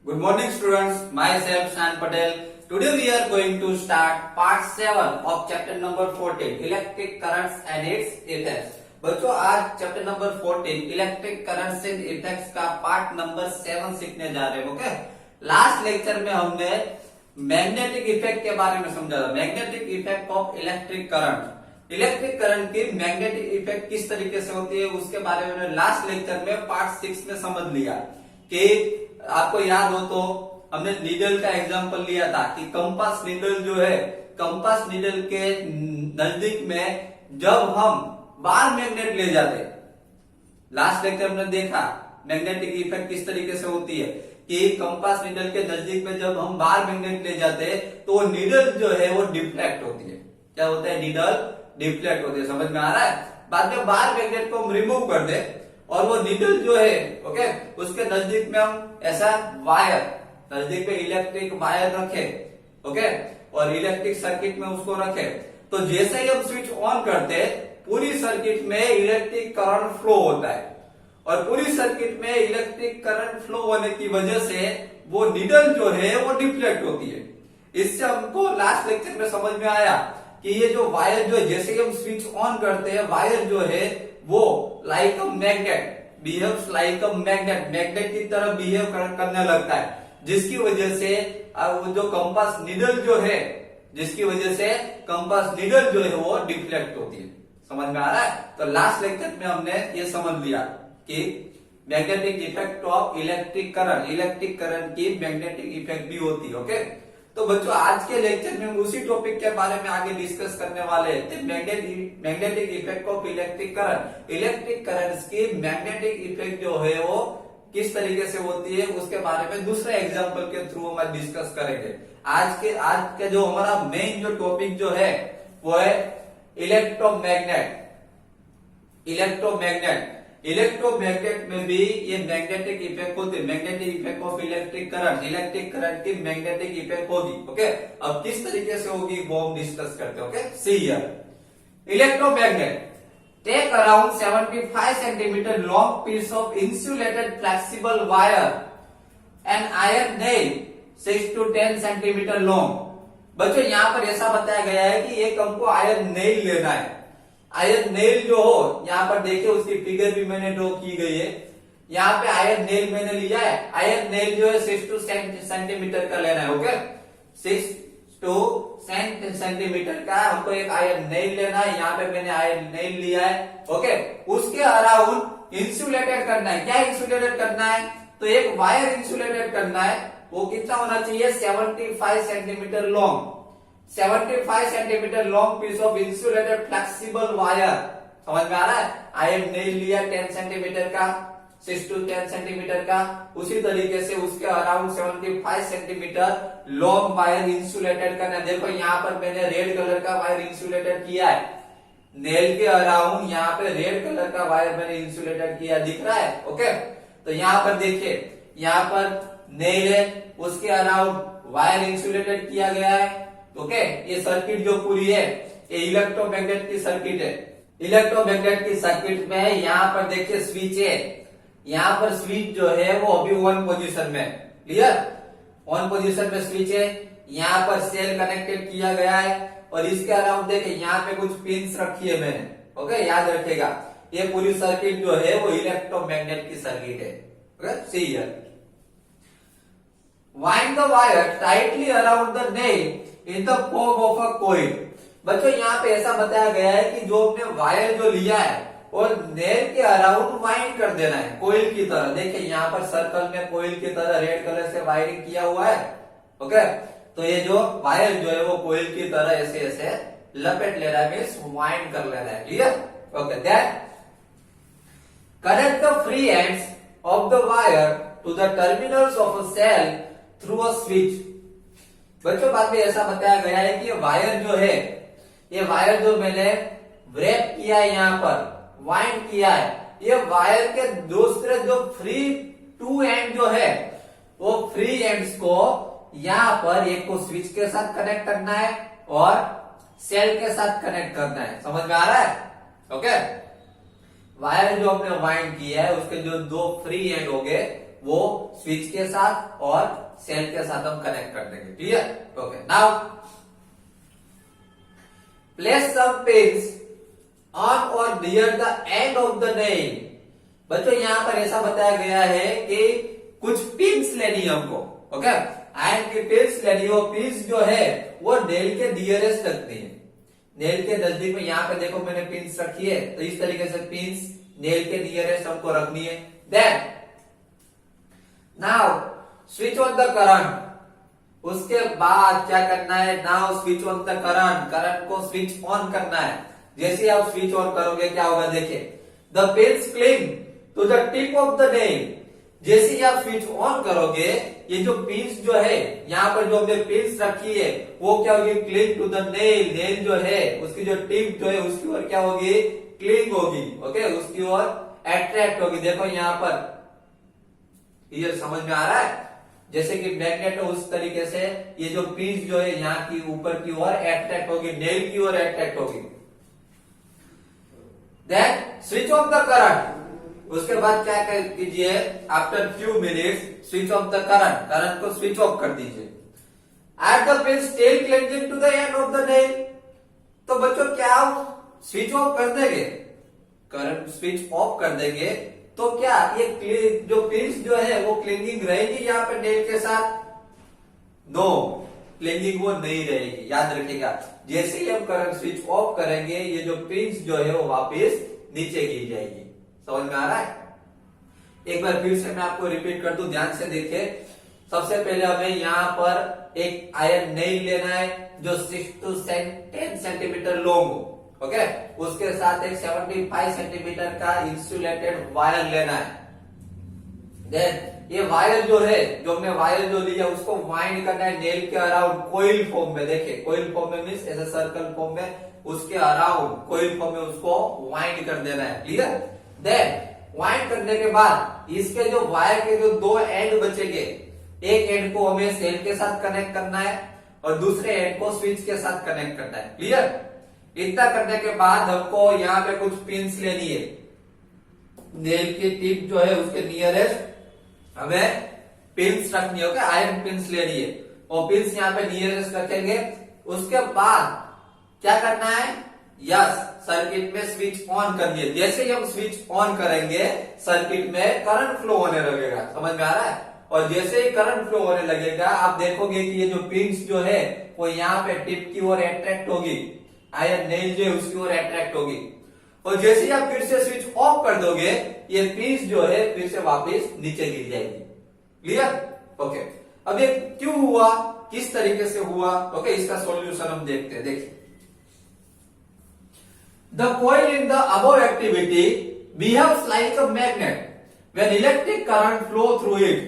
Good morning students, myself Shan Patel. Today we are going to start part 7 of chapter number 14 electric currents and its effects. बच्चों आज chapter number 14 electric currents and effects का part number 7 सीखने जा रहे हैं। Okay, last lecture में हमने magnetic effect के बारे में समझा था, magnetic effect of electric current. Electric current की मैग्नेटिक इफेक्ट किस तरीके से होती है उसके बारे में लास्ट लेक्चर में पार्ट 6 में समझ लिया। कि आपको याद हो तो हमने नीडल का एग्जांपल लिया था कि कंपास नीडल जो है, कंपास नीडल के नजदीक में जब हम बार मैग्नेट ले जाते, लास्ट लेक्चर में देखा मैग्नेटिक इफेक्ट किस तरीके से होती है कि कंपास नीडल के नजदीक में जब हम बार मैग्नेट ले जाते तो नीडल जो है वो डिफ्लेक्ट होती है। क्या होता है? नीडल डिफ्लेक्ट होती है। समझ में आ रहा है? बाद में बार मैग्नेट को हम रिमूव कर दे और वो नीडल जो है ओके उसके नजदीक में हम ऐसा वायर, नजदीक में इलेक्ट्रिक वायर रखे ओके और इलेक्ट्रिक सर्किट में उसको रखे, तो जैसे ही हम स्विच ऑन करते पूरी सर्किट में इलेक्ट्रिक करंट फ्लो होता है और पूरी सर्किट में इलेक्ट्रिक करंट फ्लो होने की वजह से वो नीडल जो है वो डिफ्लेक्ट होती है। इससे हमको लास्ट लेक्चर में समझ में आया कि ये जो वायर जो है जैसे ही हम स्विच ऑन करते हैं वायर जो है वो like a magnet behaves like a magnet, magnet की तरह बिहेव करने लगता है, जिसकी वजह से वो जो कंपास नीडल जो है, जिसकी वजह से कंपास नीडल जो है वो डिफ्लेक्ट होती है। समझ में आ रहा है? तो लास्ट लेक्चर में हमने ये समझ लिया कि magnetic effect of electric current, electric current की मैग्नेटिक इफेक्ट भी होती है। ओके, तो बच्चों आज के लेक्चर में उसी टॉपिक के बारे में आगे डिस्कस करने वाले हैं, magnetic effect of electric current. Electric currents की मैग्नेटिक इफेक्ट जो है वो किस तरीके से होती है उसके बारे में दूसरे एग्जांपल के थ्रू हम डिस्कस करेंगे। आज के जो हमारा मेन जो टॉपिक जो है वो है इलेक्ट्रोमैग्नेट। इलेक्ट्रोमैग्नेट में भी ये मैग्नेटिक इफेक्ट होती है, magnetic effect of electric current, electric current की मैग्नेटिक इफेक्ट होगी। ओके, अब किस तरीके से होगी वो हम डिस्कस करते हैं। Okay, see here electromagnet take around 75 centimetre long piece of insulated flexible wire and iron nail 6 to 10 centimetre long. बच्चों यहाँ पर ऐसा बताया गया है कि एक हमको आयरन नेल लेना है। आयरन नेल जो हो यहाँ पर देखिए उसकी फिगर भी मैंने ड्रॉ की गई है। यहाँ पे आयरन नेल मैंने लिया है, आयरन नेल जो है 6 to 10 सेंटीमीटर का लेना है। ओके, 6 to 10 सेंटीमीटर का हमको एक आयरन नेल लेना है। यहाँ पे मैंने आयरन नेल लिया है। ओके, उसके अराउंड इंसुलेटेड करना है। क्या इंसुलेटेड करना है? तो एक वायर इंसुलेटेड करना है। वो कितना होना चाहिए? 75 centimetre long, 75 centimetre long piece of insulated flexible wire. समझ में आ रहा है? आयरन नेल लिया 10 सेंटीमीटर का, 6 to 10 सेंटीमीटर का, उसी तरीके से उसके around 75 centimetre long wire insulated करना है। देखो यहाँ पर मैंने रेड कलर का वायर इंसुलेटेड किया है, नेल के अराउंड यहाँ पे रेड कलर का वायर मैंने इंसुलेटेड किया, दिख रहा है? ओके, तो यहाँ पर देखिए यहाँ पर नेल है, उसके अराउंड वायर इंसुलेटेड किया गया है। ओके, ये सर्किट जो पूरी है ये इलेक्ट्रोमैग्नेट की सर्किट है। इलेक्ट्रोमैग्नेट की सर्किट में यहाँ पर देखिए स्विच है, यहाँ पर स्विच जो है वो अभी ऑन पोजीशन में, क्लियर? ऑन पोजीशन में स्विच है, यहाँ पर सेल कनेक्टेड किया गया है और इसके अराउंड देखिए यहाँ पे कुछ पिंस रखी है मैंने। ओके, याद रखिएगा ये पूरी सर्किट जो है वो इलेक्ट्रोमैग्नेट की सर्किट है। Okay, see here wind the wire tightly around the nail in the form of a coil। बच्चों यहाँ पे ऐसा बताया गया है कि जो हमने वायर जो लिया है और नेल के अराउंड वाइंड कर देना है कोयल की तरह। देखिए यहाँ पर सर्कल में कोयल की तरह रेड कलर से वायरिंग किया हुआ है। ओके, तो ये जो वायर जो है वो कोयल की तरह ऐसे ऐसे लपेट ले रहा है, मीन्स वाइंड कर ले रहा है। Clear? Okay, then connect the free ends of the wire to the terminals of a cell through a switch. बच्चों बाद में ऐसा बताया गया है कि ये वायर जो है, ये वायर जो मैंने व्रैप किया है यहाँ पर वाइंड किया है, ये वायर के दूसरे जो फ्री टू एंड जो है वो फ्री एंड्स को यहाँ पर एक को स्विच के साथ कनेक्ट करना है और सेल के साथ कनेक्ट करना है। समझ में आ रहा है? ओके, वायर जो हमने वाइंड किया है उसके जो दो फ्री एंड हो गए वो स्विच के साथ और सेल के साथ हम कनेक्ट कर देंगे। Clear? Okay, now place some pins on or near the end of the nail. बच्चों यहां पर ऐसा बताया गया है कि कुछ पिन्स लेनी है हमको। ओके, एंड की पिन्स लेनी है। वो पिन्स जो है वो नेल के नियरेस्ट रखनी है, नेल के नजदीक में। यहां पे देखो मैंने पिन्स रखी है, तो इस तरीके से पिन्स नेल के नियरेस्ट हमको रखनी है। Then now switch on the current. उसके बाद क्या करना है? Now switch on the current, current को स्विच ऑन करना है। जैसे आप स्विच ऑन करोगे क्या होगा देखिए, the pins cling to the tip of the nail. जैसे ही आप स्विच ऑन करोगे, ये जो पिन्स जो है यहाँ पर जो हमने पिन्स रखी है वो क्या होगी? Cling to the nail. Nail जो है उसकी जो टिप जो है उसकी ओर क्या होगी? क्लिंग होगी। ओके, उसकी ओर अट्रैक्ट होगी। देखो यहाँ पर ये समझ में आ रहा है? जैसे कि मैग्नेट है उस तरीके से ये जो पिन्स जो है यहाँ की ऊपर की ओर अट्रैक्ट होगी, नेल की ओर अट्रैक्ट होगी। Then switch off the current. उसके बाद क्या कीजिए? After few minutes switch off the current, current को स्विच ऑफ कर दीजिए। At the pin still clinging to the end of the nail. तो बच्चों क्या स्विच ऑफ कर देंगे, करंट स्विच ऑफ कर देंगे तो क्या ये जो पिन्स जो है वो क्लिंगिंग रहेगी यहाँ पे नेल के साथ? नो, क्लिंगिंग वो नहीं रहेगी। याद रखिएगा, जैसे ही हम करंट स्विच ऑफ करेंगे ये जो पिन्स जो है वो वापस नीचे गिर जाएगी। समझ में आ रहा है? एक बार फिर से मैं आपको रिपीट कर दूं, ध्यान से देखिए। सबसे पहले हमें यहाँ पर एक आयरन नेल लेना है जो 6 to 10 सेंटीमीटर लॉन्ग हो। ओके, उसके साथ एक 75 सेंटीमीटर का इंसुलेटेड वायर लेना है। देन ये वायर जो है, जो हमने वायर जो लिया उसको वाइंड करना है नेल के अराउंड कोइल फॉर्म में। देखिए कोइल फॉर्म में मीन्स ऐसे सर्कल फॉर्म में, उसके अराउंड कोइल फॉर्म में उसको वाइंड कर देना है। क्लियर? देन वाइंड करने के बाद इसके जो वायर के जो दो एंड बचेंगे, एक एंड को हमें सेल के साथ कनेक्ट करना है और दूसरे एंड को स्विच के साथ कनेक्ट करना है। क्लियर? इतना करने के बाद हमको यहाँ पे कुछ पिन्स लेनी है। नेल की टिप जो है उसके नियरेस्ट हमें पिन्स रखनी है। आयरन पिन्स लेनी है और पिन्स यहाँ पे नियरेस्ट रखेंगे। उसके बाद क्या करना है? यस, सर्किट में स्विच ऑन करनी है। जैसे ही हम स्विच ऑन करेंगे सर्किट में करंट फ्लो होने लगेगा। समझ में आ रहा है? और जैसे ही करंट फ्लो होने लगेगा आप देखोगे कि ये जो पिन्स जो है वो यहाँ पे टिप की ओर अट्रैक्ट होगी, आयरन नेल जो है उसकी ओर अट्रैक्ट होगी। और जैसे ही आप फिर से स्विच ऑफ कर दोगे ये पिन्स जो है फिर से वापस नीचे गिर जाएगी। क्लियर? ओके, अब ये क्यों हुआ, किस तरीके से हुआ? ओके, इसका सॉल्यूशन हम देखते हैं। देखिए, the coil in the above activity behaves like a magnet when electric current flow through it।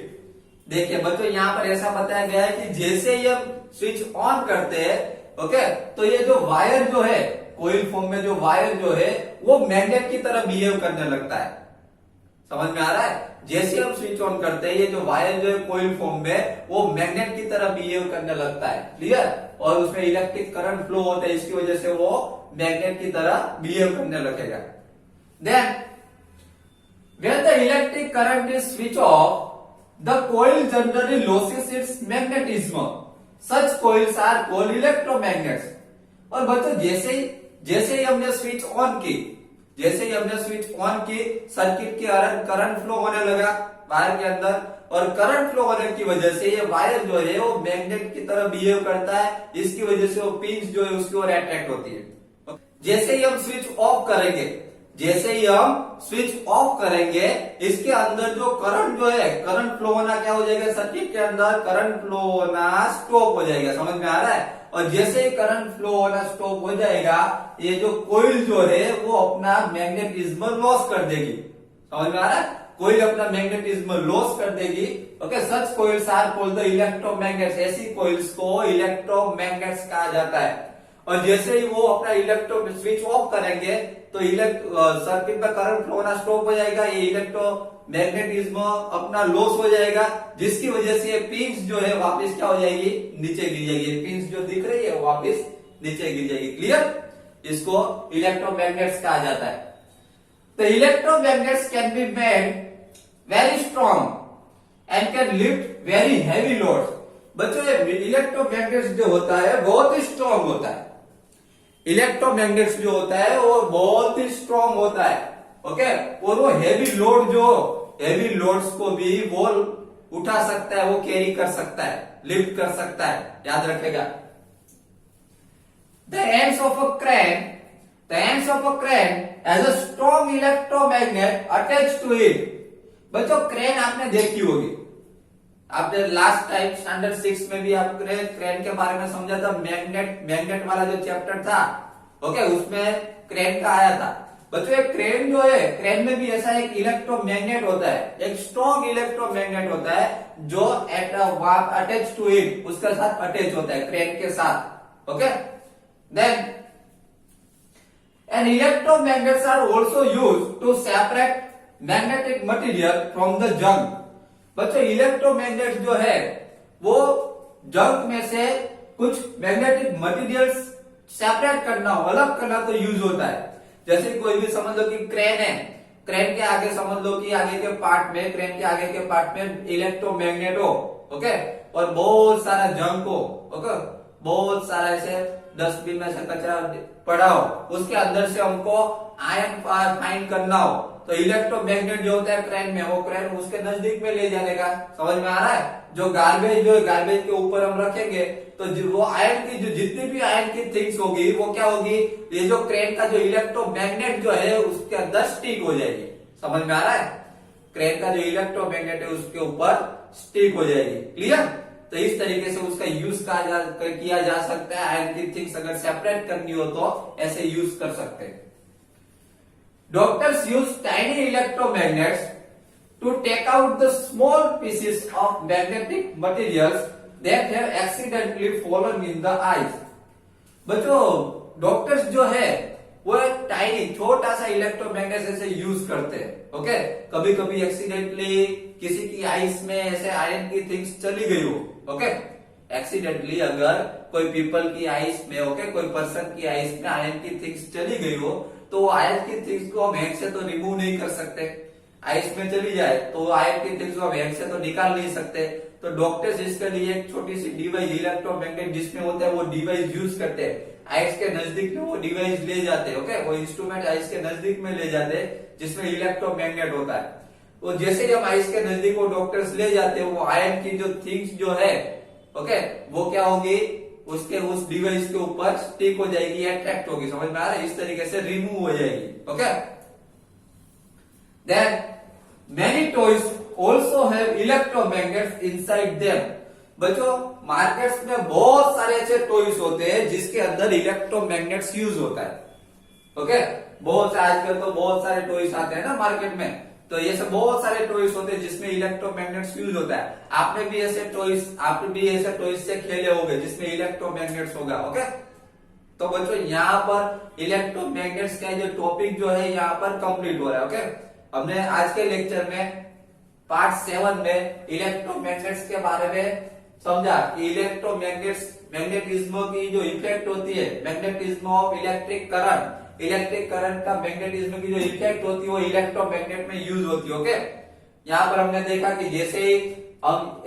देखिए बच्चों यहाँ पर ऐसा बताया गया है कि जैसे ही हम स्विच ऑन करते हैं, ओके, तो ये जो वायर जो है कोइल फॉर्म में जो वायर जो है वो मैग्नेट की तरह बिहेव करने लगता है। समझ में आ रहा है? जैसे हम स्विच ऑन करते हैं ये जो वायर जो है कोइल फॉर्म में वो मैग्नेट की तरह बिहेव करने लगता है। क्लियर? और उसमें इलेक्ट्रिक करंट फ्लो होता है, इसकी वजह से वो मैग्नेट की तरह बिहेव करने लगेगा। Then when the electric current is switched off, the coil generally loses its magnetism. Such coils are called electromagnets. और बच्चों जैसे ही हमने स्विच ऑन की, जैसे ही हमने स्विच ऑन की सर्किट के करंट फ्लो होने लगा वायर के अंदर, और करंट फ्लो होने की वजह से ये वायर जो है वो मैग्नेट की तरह बिहेव करता है। इसकी वजह से वो पिन्स जो है उसकी ओर अट्रैक्ट होती है। जैसे ही हम स्विच ऑफ करेंगे, जैसे ही हम स्विच ऑफ करेंगे इसके अंदर जो करंट जो है, करंट फ्लो होना क्या हो जाएगा? सर्किट के अंदर करंट फ्लो होना स्टॉप हो जाएगा। समझ में आ रहा है? और जैसे ही करंट फ्लो होना स्टॉप हो जाएगा ये जो कोइल जो है वो अपना मैग्नेटिज्म लॉस कर देगी। समझ में आ रहा है? कोइल अपना मैग्नेटिज्म लॉस कर देगी। Okay, such coils are called the electromagnets. ऐसी कोइल्स को इलेक्ट्रोमैग्नेट्स कहा जाता है। और जैसे ही वो अपना इलेक्ट्रो स्विच ऑफ करेंगे तो सर्किट में करंट फ्लो होना स्टॉप हो जाएगा, ये इलेक्ट्रोमैग्नेटिज्म अपना लॉस हो जाएगा, जिसकी वजह से पिन्स जो है वापस क्या हो जाएगी? नीचे गिर जाएगी। पिन्स जो दिख रही है वो वापस नीचे गिर जाएगी। क्लियर? इसको इलेक्ट्रोमैग्नेट्स कहा जाता है। तो electromagnets can be made very strong and can lift very heavy loads. बच्चों ये इलेक्ट्रोमैग्नेट्स जो होता है बहुत ही स्ट्रॉन्ग होता है। इलेक्ट्रोमैग्नेट्स जो होता है वो बहुत ही स्ट्रॉन्ग होता है, ओके। और वो हैवी लोड्स को भी वो उठा सकता है, वो कैरी कर सकता है, लिफ्ट कर सकता है, याद रखेगा। The ends of a crane has a strong electromagnet attached to it। बच्चों क्रेन आपने देखी होगी, आपने लास्ट टाइम स्टैंडर्ड 6 में भी आपने क्रेन के बारे में समझा था, मैग्नेट वाला जो चैप्टर था, ओके, उसमें क्रेन का आया था। बच्चों एक क्रेन जो है, क्रेन में भी ऐसा एक इलेक्ट्रोमैग्नेट होता है, एक स्ट्रॉन्ग इलेक्ट्रोमैग्नेट होता है जो अटैच टू इट, उसके साथ अटैच होता है, क्रेन के साथ, okay. Then and electromagnets are also used to separate magnetic material from the junk. बच्चों इलेक्ट्रोमैग्नेट जो है वो जंक में से कुछ मैग्नेटिक मटेरियल्स सेपरेट करना हो, अलग करना तो यूज होता है। जैसे कोई भी समझ लो कि क्रेन है, क्रेन के आगे समझ लो कि आगे के पार्ट में, क्रेन के आगे के पार्ट में इलेक्ट्रोमैग्नेट हो, ओके, और बहुत सारा जंक हो, ओके, बहुत सारा ऐसे डस्टबिन में से कचरा पड़ा हो, उसके अंदर से हमको आयन फाइंड करना हो, तो इलेक्ट्रोमैग्नेट जो होता है क्रेन में, वो क्रेन उसके नजदीक में ले जाने का, समझ में आ रहा है। जो गार्बेज के ऊपर हम रखेंगे तो वो आयन की जो जितनी भी आयन की थिंग्स होगी वो क्या होगी, ये जो क्रेन का जो इलेक्ट्रोमैग्नेट जो है उसके अंदर स्टिक हो जाएगी, समझ में आ रहा है। क्रेन का जो इलेक्ट्रोमैग्नेट है उसके ऊपर स्टिक हो जाएगी, क्लियर। तो इस तरीके से उसका यूज किया जा सकता है। आयन की थिंग्स अगर सेपरेट करनी हो तो ऐसे यूज कर सकते हैं। Doctors use tiny electromagnets to take out the small pieces of magnetic materials that have accidentally fallen in the eyes। बच्चों डॉक्टर्स जो है वो एक टाइनी छोटा सा इलेक्ट्रोमैग्नेट ऐसे यूज करते हैं, ओके। कभी कभी एक्सीडेंटली किसी की आईज में ऐसे आयन की थिंग्स चली गई हो, ओके, एक्सीडेंटली अगर कोई पीपल की आईज में, ओके, कोई पर्सन की आईज में आयन की थिंग्स चली गई हो तो आयन की थिंग्स को हम हैंड से तो रिमूव नहीं कर सकते, आइस में चली जाए तो आयन की थिंग्स को हम हैंड से तो निकाल नहीं सकते। तो डॉक्टर्स इसके लिए एक छोटी सी डिवाइस, इलेक्ट्रोमैग्नेट जिसमें होता है वो डिवाइस यूज करते हैं। आइस के नजदीक में वो डिवाइस ले जाते हैं, ओके, वो इंस्ट्रूमेंट आइस के नजदीक में ले जाते हैं जिसमें इलेक्ट्रोमैग्नेट होता है। वो जैसे ही हम आइस के नजदीक वो डॉक्टर्स ले जाते हैं, वो आयन की जो थिंग्स जो है, ओके, वो क्या होगी, उसके उस डिवाइस के ऊपर स्टिक हो जाएगी, अट्रैक्ट होगी, समझ में आ रहा है, इस तरीके से रिमूव हो जाएगी, okay. Then many toys also have electromagnets inside them. बच्चों मार्केट्स में बहुत सारे ऐसे टॉयज होते हैं जिसके अंदर इलेक्ट्रोमैग्नेट्स यूज होता है, ओके। बहुत से आजकल तो बहुत सारे टॉयज आते हैं ना मार्केट में, तो ये सब बहुत सारे टॉयज होते हैं जिसमें इलेक्ट्रोमैग्नेट्स यूज होता है। आपने भी ऐसे टॉयज से खेले होंगे जिसमें इलेक्ट्रोमैग्नेट्स होगा, ओके। तो बच्चों यहाँ पर इलेक्ट्रोमैग्नेट्स का जो टॉपिक जो है यहाँ पर कंप्लीट हो रहा है, ओके। हमने आज के लेक्चर में पार्ट 7 में इलेक्ट्रोमैग्नेट्स के बारे में समझा कि मैग्नेटिज्म की जो इफेक्ट होती है, मैग्नेटिज्म ऑफ इलेक्ट्रिक करंट का मैग्नेटिज्म की जो इफेक्ट होती है वो इलेक्ट्रोमैग्नेट में यूज होती है, ओके। यहाँ पर हमने देखा कि जैसे ही हम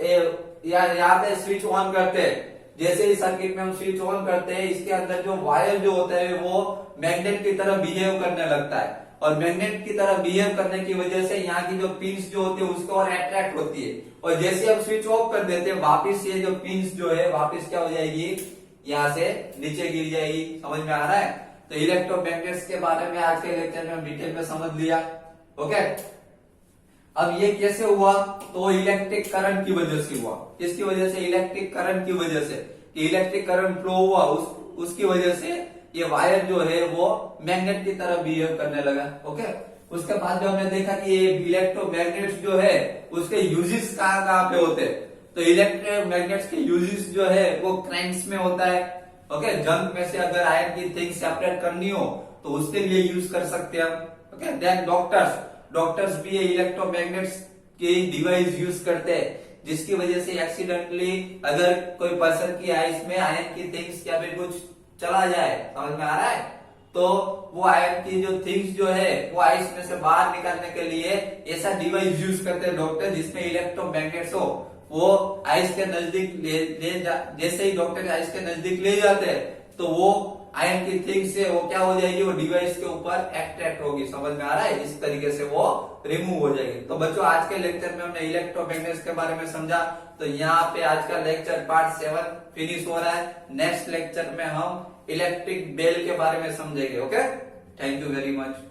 यहाँ पे स्विच ऑन करते हैं, जैसे ही सर्किट में हम स्विच ऑन करते हैं, इसके अंदर जो वायर जो होता है वो मैग्नेट की तरह बिहेव करने लगता है, और मैग्नेट की तरह बिहेव करने की वजह से यहाँ की जो पिंस जो होती है उसको और अट्रैक्ट होती है, और जैसे हम स्विच ऑफ कर देते हैं वापिस ये जो पिंस जो है वापिस क्या हो जाएगी, यहाँ से नीचे गिर जाएगी, समझ में आ रहा है। तो इलेक्ट्रोमैग्नेट्स के बारे में आज के लेक्चर में हम डिटेल में समझ लिया, ओके। अब ये कैसे हुआ, तो इलेक्ट्रिक करंट की वजह से हुआ। किसकी वजह से, इलेक्ट्रिक करंट की वजह से, इलेक्ट्रिक करंट फ्लो हुआ, उसकी वजह से ये वायर जो है वो मैग्नेट की तरह बिहेव करने लगा, ओके। उसके बाद जो हमने देखा कि ये इलेक्ट्रोमैग्नेट्स जो है उसके यूजेस कहाँ पे होते हैं, तो इलेक्ट्रोमैग्नेट्स के यूजेस जो है वो क्रैंक्स में होता है, ओके। जंक में से अगर आयन की थिंग सेपरेट करनी हो तो उसके लिए यूज कर सकते हैं, ओके। देन डॉक्टर्स भी ये इलेक्ट्रोमैग्नेट्स की डिवाइस यूज करते हैं जिसकी वजह से एक्सीडेंटली अगर कोई पर्सन की आइज में आयन की थिंग्स या फिर कुछ चला जाए, समझ में आ रहा है, तो वो आयन की जो थिंग्स जो है वो आइस में से बाहर निकालने के लिए ऐसा डिवाइस यूज करते हैं डॉक्टर जिसमें इलेक्ट्रोमैग्नेट्स हो। वो आइस के नजदीक जैसे ही डॉक्टर आइस के नजदीक ले जाते हैं तो वो आयन की थिंग्स से वो क्या हो जाएगी, वो डिवाइस के ऊपर अट्रैक्ट होगी। समझ में आ रहा है? इस तरीके से वो रिमूव हो जाएगी। तो बच्चों आज के लेक्चर में हमने इलेक्ट्रोमैग्नेट्स के बारे में समझा। तो यहाँ पे आज का लेक्चर पार्ट 7 फिनिश हो रहा है। नेक्स्ट लेक्चर में हम इलेक्ट्रिक बेल के बारे में समझेंगे। Okay, thank you very much.